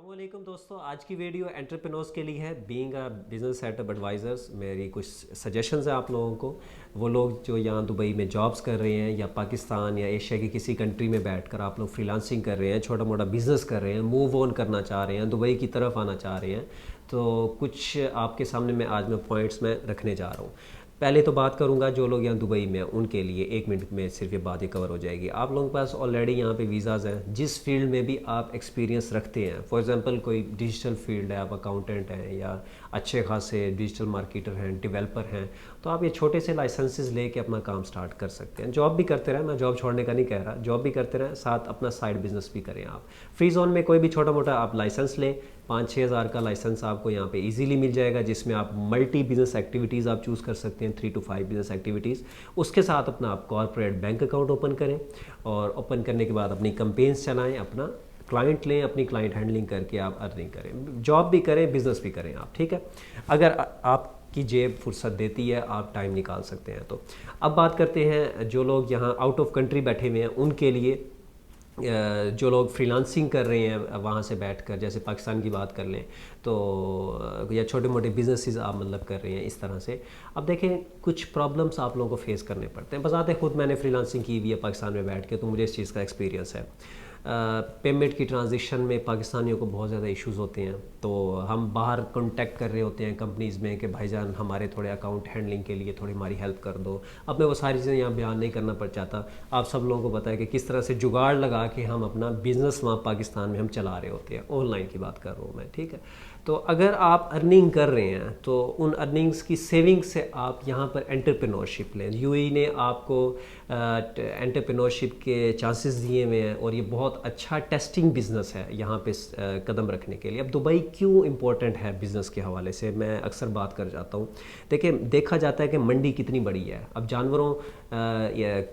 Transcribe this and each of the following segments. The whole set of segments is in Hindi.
अस्सलामुअलैकुम दोस्तों, आज की वीडियो एंटरप्रेन्योर्स के लिए है। Being a business setup advisers, मेरी कुछ सजेशंस है आप लोगों को। वो लोग जो यहाँ दुबई में जॉब्स कर रहे हैं या पाकिस्तान या एशिया की किसी कंट्री में बैठकर आप लोग फ्रीलांसिंग कर रहे हैं, छोटा मोटा बिज़नेस कर रहे हैं, मूव ऑन करना चाह रहे हैं, दुबई की तरफ आना चाह रहे हैं, तो कुछ आपके सामने मैं पॉइंट्स में रखने जा रहा हूँ। पहले तो बात करूंगा जो लोग यहाँ दुबई में हैं उनके लिए, 1 मिनट में सिर्फ ये बात ही कवर हो जाएगी। आप लोगों के पास ऑलरेडी यहाँ पे वीज़ाज़ हैं, जिस फील्ड में भी आप एक्सपीरियंस रखते हैं। फॉर एग्जांपल कोई डिजिटल फील्ड है, आप अकाउंटेंट हैं या अच्छे खासे डिजिटल मार्केटर हैं, डेवलपर हैं, तो आप ये छोटे से लाइसेंसेस लेके अपना काम स्टार्ट कर सकते हैं। जॉब भी करते रहें, मैं जॉब छोड़ने का नहीं कह रहा, जॉब भी करते रहें, साथ अपना साइड बिजनेस भी करें। आप फ्री जोन में कोई भी छोटा मोटा आप लाइसेंस लें, 5-6 हज़ार का लाइसेंस आपको यहाँ पे इजीली मिल जाएगा, जिसमें आप मल्टी बिजनेस एक्टिविटीज़ आप चूज़ कर सकते हैं, 3 to 5 बिजनेस एक्टिविटीज़। उसके साथ अपना आप कॉर्पोरेट बैंक अकाउंट ओपन करें और ओपन करने के बाद अपनी कंपेन्स चलाएं, अपना क्लाइंट लें, अपनी क्लाइंट हैंडलिंग करके आप अर्निंग करें, जॉब भी करें, बिजनेस भी करें आप। ठीक है, अगर आपकी जेब फुर्सत देती है, आप टाइम निकाल सकते हैं। तो अब बात करते हैं जो लोग यहाँ आउट ऑफ कंट्री बैठे हुए हैं उनके लिए। जो लोग फ्रीलांसिंग कर रहे हैं वहाँ से बैठकर, जैसे पाकिस्तान की बात कर लें तो, या छोटे मोटे बिजनेसेस आप मतलब कर रहे हैं इस तरह से। अब देखें, कुछ प्रॉब्लम्स आप लोगों को फेस करने पड़ते हैं। बजाते खुद मैंने फ्रीलांसिंग की हुई है पाकिस्तान में बैठ के, तो मुझे इस चीज़ का एक्सपीरियंस है। पेमेंट की ट्रांजिशन में पाकिस्तानियों को बहुत ज़्यादा इश्यूज़ होते हैं, तो हम बाहर कांटेक्ट कर रहे होते हैं कंपनीज़ में कि भाईजान हमारे थोड़े अकाउंट हैंडलिंग के लिए थोड़ी हमारी हेल्प कर दो। अब मैं वो सारी चीज़ें यहाँ बयान नहीं करना पड़ चाहता, आप सब लोगों को पता है कि किस तरह से जुगाड़ लगा के हम अपना बिज़नेस वहाँ पाकिस्तान में हम चला रहे होते हैं। ऑनलाइन की बात कर रहा हूँ मैं, ठीक है। तो अगर आप अर्निंग कर रहे हैं तो उन अर्निंग्स की सेविंग से आप यहाँ पर एंटरप्रेन्योरशिप लें। यूएई ने आपको एंटरप्रेन्योरशिप के चांसेस दिए हुए हैं और ये बहुत अच्छा टेस्टिंग बिजनेस है यहाँ पे कदम रखने के लिए। अब दुबई क्यों इम्पोर्टेंट है बिज़नेस के हवाले से, मैं अक्सर बात कर जाता हूँ। देखिए, देखा जाता है कि मंडी कितनी बड़ी है। अब जानवरों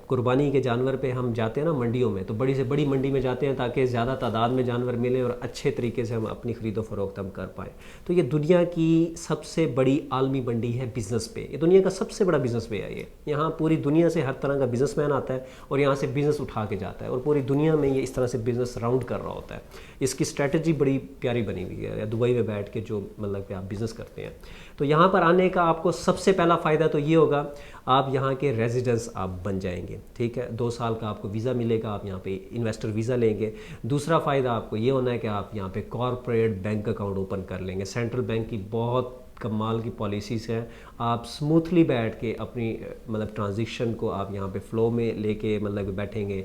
कुर्बानी के जानवर पे हम जाते हैं ना मंडियों में, तो बड़ी से बड़ी मंडी में जाते हैं ताकि ज़्यादा तादाद में जानवर मिले और अच्छे तरीके से हम अपनी ख़रीदो फरोख्त हम कर पाए। तो ये दुनिया की सबसे बड़ी आलमी मंडी है बिज़नेस पे, ये दुनिया का सबसे बड़ा बिज़नेस पे है ये। यहाँ पूरी दुनिया से हर तरह का बिजनेसमैन आता है और यहाँ से बिज़नेस उठा के जाता है और पूरी दुनिया में ये इस तरह से बिज़नेस राउंड कर रहा होता है। इसकी स्ट्रैटेजी बड़ी प्यारी बनी हुई है, या दुबई में बैठ के जो मतलब कि आप बिज़नेस करते हैं। तो यहाँ पर आने का आपको सबसे पहला फ़ायदा तो ये होगा, आप यहाँ के रेजिडेंस आप बन जाएंगे। ठीक है, 2 साल का आपको वीज़ा मिलेगा, आप यहाँ पे इन्वेस्टर वीज़ा लेंगे। दूसरा फ़ायदा आपको ये होना है कि आप यहाँ पे कॉर्पोरेट बैंक अकाउंट ओपन कर लेंगे। सेंट्रल बैंक की बहुत कमाल की पॉलिसीज़ हैं, आप स्मूथली बैठ के अपनी मतलब ट्रांजिशन को आप यहाँ पे फ़्लो में लेके मतलब बैठेंगे।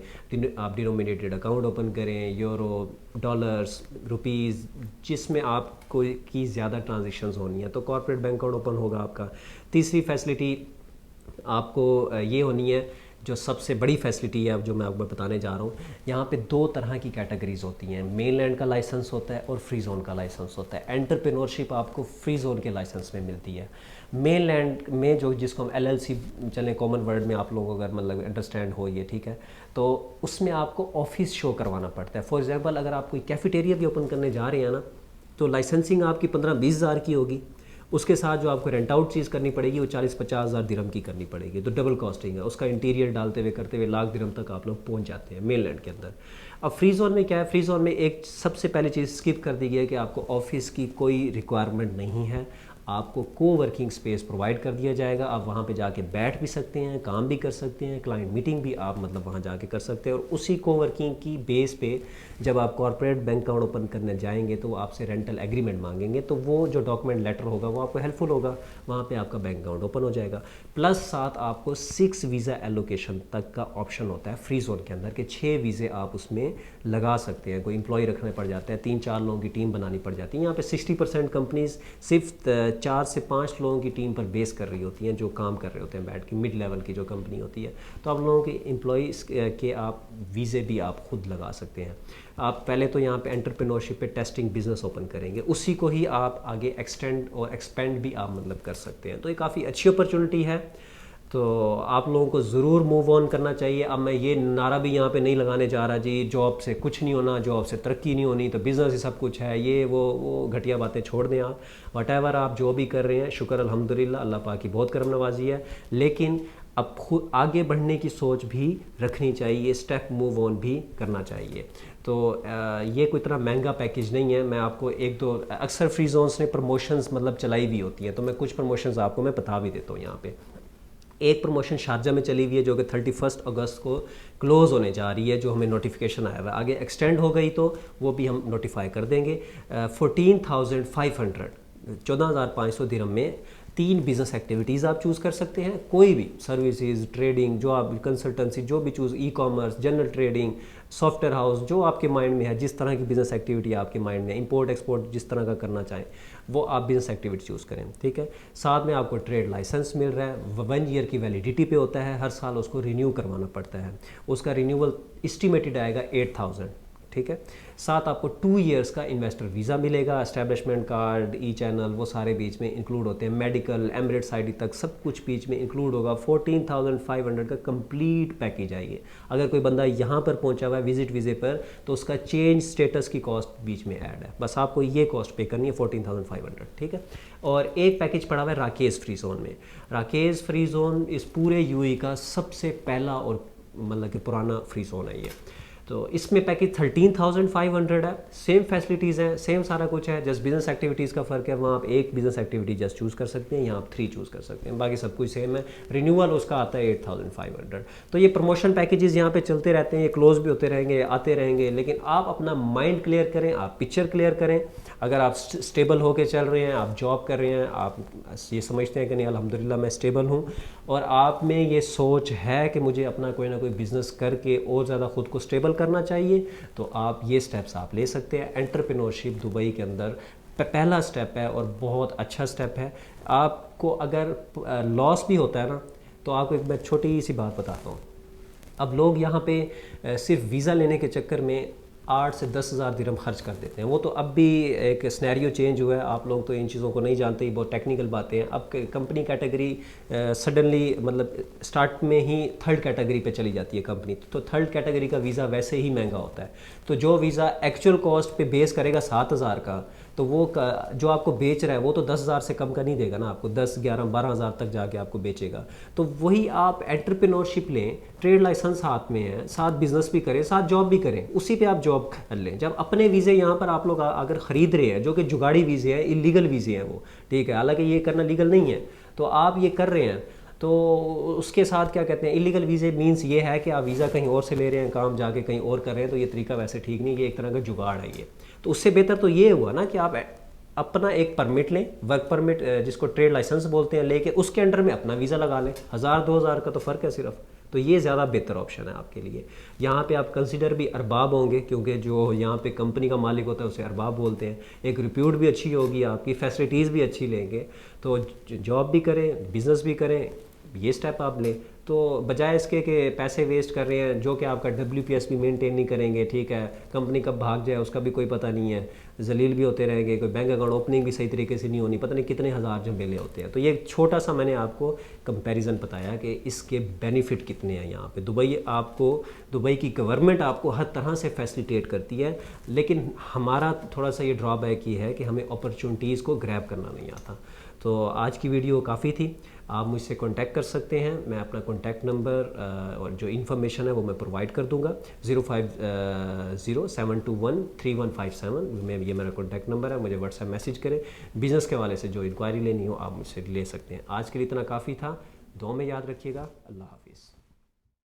आप डिनोमिनेटेड अकाउंट ओपन करें, यूरो, डॉलर्स, रुपीज़, जिसमें आपको की ज़्यादा ट्रांजेक्शन्स होनी है, तो कॉर्पोरेट बैंक अकाउंट ओपन होगा आपका। तीसरी फैसिलिटी आपको ये होनी है, जो सबसे बड़ी फैसिलिटी है अब जो मैं आपको बताने जा रहा हूँ। यहाँ पे 2 तरह की कैटेगरीज होती हैं, मेन लैंड का लाइसेंस होता है और फ्री जोन का लाइसेंस होता है। एंटरप्रेन्योरशिप आपको फ्री जोन के लाइसेंस में मिलती है। मेन लैंड में जो जिसको हम LLC चलें, कॉमन वर्ड में आप लोगों को अगर मतलब अंडरस्टैंड हो ये, ठीक है, तो उसमें आपको ऑफिस शो करवाना पड़ता है। फॉर एग्जाम्पल, अगर आप कोई कैफेटेरिया भी ओपन करने जा रहे हैं ना, तो लाइसेंसिंग आपकी 15-20 हज़ार की होगी। उसके साथ जो आपको रेंट आउट चीज़ करनी पड़ेगी वो 40-50 हज़ार दिरहम की करनी पड़ेगी, तो डबल कॉस्टिंग है उसका। इंटीरियर डालते हुए करते हुए लाख दिरहम तक आप लोग पहुंच जाते हैं मेनलैंड के अंदर। अब फ्री जोन में क्या है, फ्री जोन में एक सबसे पहली चीज़ स्किप कर दी गई है कि आपको ऑफिस की कोई रिक्वायरमेंट नहीं है, आपको कोवर्किंग स्पेस प्रोवाइड कर दिया जाएगा। आप वहाँ पे जाके बैठ भी सकते हैं, काम भी कर सकते हैं, क्लाइंट मीटिंग भी आप मतलब वहाँ जाके कर सकते हैं। और उसी कोवर्किंग की बेस पे जब आप कॉर्पोरेट बैंक अकाउंट ओपन करने जाएंगे तो वो आपसे रेंटल एग्रीमेंट मांगेंगे, तो वो जो डॉक्यूमेंट लेटर होगा वो आपको हेल्पफुल होगा, वहाँ पे आपका बैंक अकाउंट ओपन हो जाएगा। प्लस साथ आपको 6 वीज़ा एलोकेशन तक का ऑप्शन होता है फ्री जोन के अंदर, के 6 वीज़े आप उसमें लगा सकते हैं। कोई एम्प्लॉय रखने पड़ जाते हैं, 3-4 लोगों की टीम बनानी पड़ जाती है। यहाँ पे 60% कंपनीज सिर्फ 4 से 5 लोगों की टीम पर बेस कर रही होती हैं, जो काम कर रहे होते हैं बैठ के, मिड लेवल की जो कंपनी होती है। तो आप लोगों के एम्प्लॉयज़ के आप वीज़े भी आप खुद लगा सकते हैं। आप पहले तो यहाँ पे एंटरप्रेन्योरशिप पे टेस्टिंग बिजनेस ओपन करेंगे, उसी को ही आप आगे एक्सटेंड और एक्सपेंड भी आप मतलब कर सकते हैं। तो ये काफ़ी अच्छी अपॉर्चुनिटी है, तो आप लोगों को ज़रूर मूव ऑन करना चाहिए। अब मैं ये नारा भी यहाँ पे नहीं लगाने जा रहा जी जॉब से कुछ नहीं होना, जॉब से तरक्की नहीं होनी, तो बिज़नेस ही सब कुछ है, ये वो घटिया बातें छोड़ दें। आप वट एवर आप जो भी कर रहे हैं, शुक्र अल्हम्दुलिल्लाह, अल्लाह पाक की बहुत करम नवाजी है। लेकिन अब खुद आगे बढ़ने की सोच भी रखनी चाहिए, स्टेप मूव ऑन भी करना चाहिए। तो ये कोई इतना महंगा पैकेज नहीं है। मैं आपको एक दो अक्सर फ्री जोन्स ने प्रमोशंस मतलब चलाई भी होती हैं, तो मैं कुछ प्रमोशंस आपको मैं बता भी देता हूँ यहाँ पे। एक प्रमोशन शारजा में चली हुई है जो कि 31 अगस्त को क्लोज़ होने जा रही है, जो हमें नोटिफिकेशन आया हुआ है। आगे एक्सटेंड हो गई तो वो भी हम नोटिफाई कर देंगे। 14,500 14,500 दिरहम में 3 बिज़नेस एक्टिविटीज़ आप चूज़ कर सकते हैं, कोई भी सर्विसेज, ट्रेडिंग, जो आप कंसल्टेंसी, जो भी choose, e commerce, general trading, software house, जो आपके माइंड में है, जिस तरह की बिज़नेस एक्टिविटी आपके माइंड में है, इंपोर्ट एक्सपोर्ट जिस तरह का करना चाहें वो आप बिज़नेस एक्टिविटी चूज़ करें, ठीक है। साथ में आपको ट्रेड लाइसेंस मिल रहा है, 1 ईयर की वैलिडिटी पे होता है, हर साल उसको रिन्यू करवाना पड़ता है। उसका रिन्यूअल एस्टिमेटेड आएगा 8,000, ठीक है। साथ आपको 2 इयर्स का इन्वेस्टर वीज़ा मिलेगा, एस्टैब्लिशमेंट कार्ड, ई चैनल, वो सारे बीच में इंक्लूड होते हैं, मेडिकल, एमिरेट्स आईडी तक सब कुछ बीच में इंक्लूड होगा। 14,500 का कंप्लीट पैकेज आएगी। अगर कोई बंदा यहाँ पर पहुँचा हुआ है विजिट वीज़े पर, तो उसका चेंज स्टेटस की कॉस्ट बीच में ऐड है, बस आपको ये कॉस्ट पे करनी है 14,500, ठीक है। और एक पैकेज पड़ा हुआ है राकेश फ्री जोन में। राकेश फ्री जोन इस पूरे यूएई का सबसे पहला और मतलब कि पुराना फ्री जोन है ये। तो इसमें पैकेज 13,500 है, सेम फैसिलिटीज़ हैं, सेम सारा कुछ है, जस्ट बिजनेस एक्टिविटीज़ का फ़र्क है। वहाँ आप एक बिजनेस एक्टिविटी जस्ट चूज़ कर सकते हैं, यहाँ आप 3 चूज़ कर सकते हैं, बाकी सब कुछ सेम है। रिन्यूअल उसका आता है 8,500। तो ये प्रमोशन पैकेजेस यहाँ पे चलते रहते हैं, ये क्लोज भी होते रहेंगे, आते रहेंगे, लेकिन आप अपना माइंड क्लियर करें, आप पिक्चर क्लियर करें। अगर आप स्टेबल होकर चल रहे हैं, आप जॉब कर रहे हैं, आप ये समझते हैं कि नहीं अल्हम्दुलिल्लाह मैं स्टेबल हूँ, और आप में ये सोच है कि मुझे अपना कोई ना कोई बिज़नेस करके और ज़्यादा ख़ुद को स्टेबल करना चाहिए, तो आप ये स्टेप्स आप ले सकते हैं। एंटरप्रेन्योरशिप दुबई के अंदर पहला स्टेप है और बहुत अच्छा स्टेप है। आपको अगर लॉस भी होता है ना, तो आपको एक मैं छोटी सी बात बताता हूँ। अब लोग यहाँ पे सिर्फ वीज़ा लेने के चक्कर में 8 से 10,000 दिरहम खर्च कर देते हैं। वो तो अब भी एक स्नैरियो चेंज हुआ है, आप लोग तो इन चीज़ों को नहीं जानते, बहुत टेक्निकल बातें हैं। अब कंपनी कैटेगरी सडनली मतलब स्टार्ट में ही 3rd कैटेगरी पे चली जाती है कंपनी, तो 3rd कैटेगरी का वीज़ा वैसे ही महंगा होता है। तो जो वीज़ा एक्चुअल कॉस्ट पे बेस करेगा 7,000 का, तो वो जो आपको बेच रहा है वो तो 10,000 से कम का नहीं देगा ना, आपको 10, 11, 12,000 तक जाके आपको बेचेगा। तो वही आप एंटरप्रेन्योरशिप लें, ट्रेड लाइसेंस हाथ में है, साथ बिजनेस भी करें, साथ जॉब भी करें, उसी पे आप जॉब कर लें। जब अपने वीज़े यहाँ पर आप लोग अगर ख़रीद रहे हैं, जो कि जुगाड़ी वीज़े हैं, इलीगल वीज़े हैं वो, ठीक है, हालांकि ये करना लीगल नहीं है, तो आप ये कर रहे हैं, तो उसके साथ क्या कहते हैं, इलीगल वीज़े मींस ये है कि आप वीज़ा कहीं और से ले रहे हैं, काम जाके कहीं और कर रहे हैं, तो ये तरीका वैसे ठीक नहीं, ये एक तरह का जुगाड़ है ये। तो उससे बेहतर तो ये हुआ ना कि आप अपना एक परमिट लें, वर्क परमिट जिसको ट्रेड लाइसेंस बोलते हैं, लेके उसके अंडर में अपना वीज़ा लगा लें। 1,000-2,000 का तो फ़र्क है सिर्फ, तो ये ज़्यादा बेहतर ऑप्शन है आपके लिए। यहाँ पे आप कंसिडर भी अरबाब होंगे, क्योंकि जो यहाँ पे कंपनी का मालिक होता है उसे अरबाब बोलते हैं। एक रिप्यूट भी अच्छी होगी, आपकी फैसिलिटीज़ भी अच्छी लेंगे, तो जॉब भी करें, बिज़नेस भी करें, ये स्टेप आप लें। तो बजाय इसके कि पैसे वेस्ट कर रहे हैं, जो कि आपका WPS भी मेंटेन नहीं करेंगे, ठीक है, कंपनी कब भाग जाए उसका भी कोई पता नहीं है, जलील भी होते रहेंगे, कोई बैंक अकाउंट ओपनिंग भी सही तरीके से नहीं होनी, पता नहीं कितने हज़ार झमेले होते हैं। तो ये छोटा सा मैंने आपको कंपैरिजन बताया कि इसके बेनिफिट कितने हैं यहाँ पे। दुबई की गवर्नमेंट आपको हर तरह से फैसिलिटेट करती है, लेकिन हमारा थोड़ा सा ये ड्रॉबैक ही है कि हमें अपॉर्चुनिटीज़ को ग्रैब करना नहीं आता। तो आज की वीडियो काफ़ी थी, आप मुझसे कांटेक्ट कर सकते हैं, मैं अपना कांटेक्ट नंबर और जो इन्फॉर्मेशन है वो मैं प्रोवाइड कर दूंगा। 0507213157 में ये मेरा कांटेक्ट नंबर है, मुझे व्हाट्सएप मैसेज करें। बिज़नेस के हवाले से जो इंक्वायरी लेनी हो आप मुझसे ले सकते हैं। आज के लिए इतना काफ़ी था, दुआ में याद रखिएगा। अल्लाह हाफ़िज़।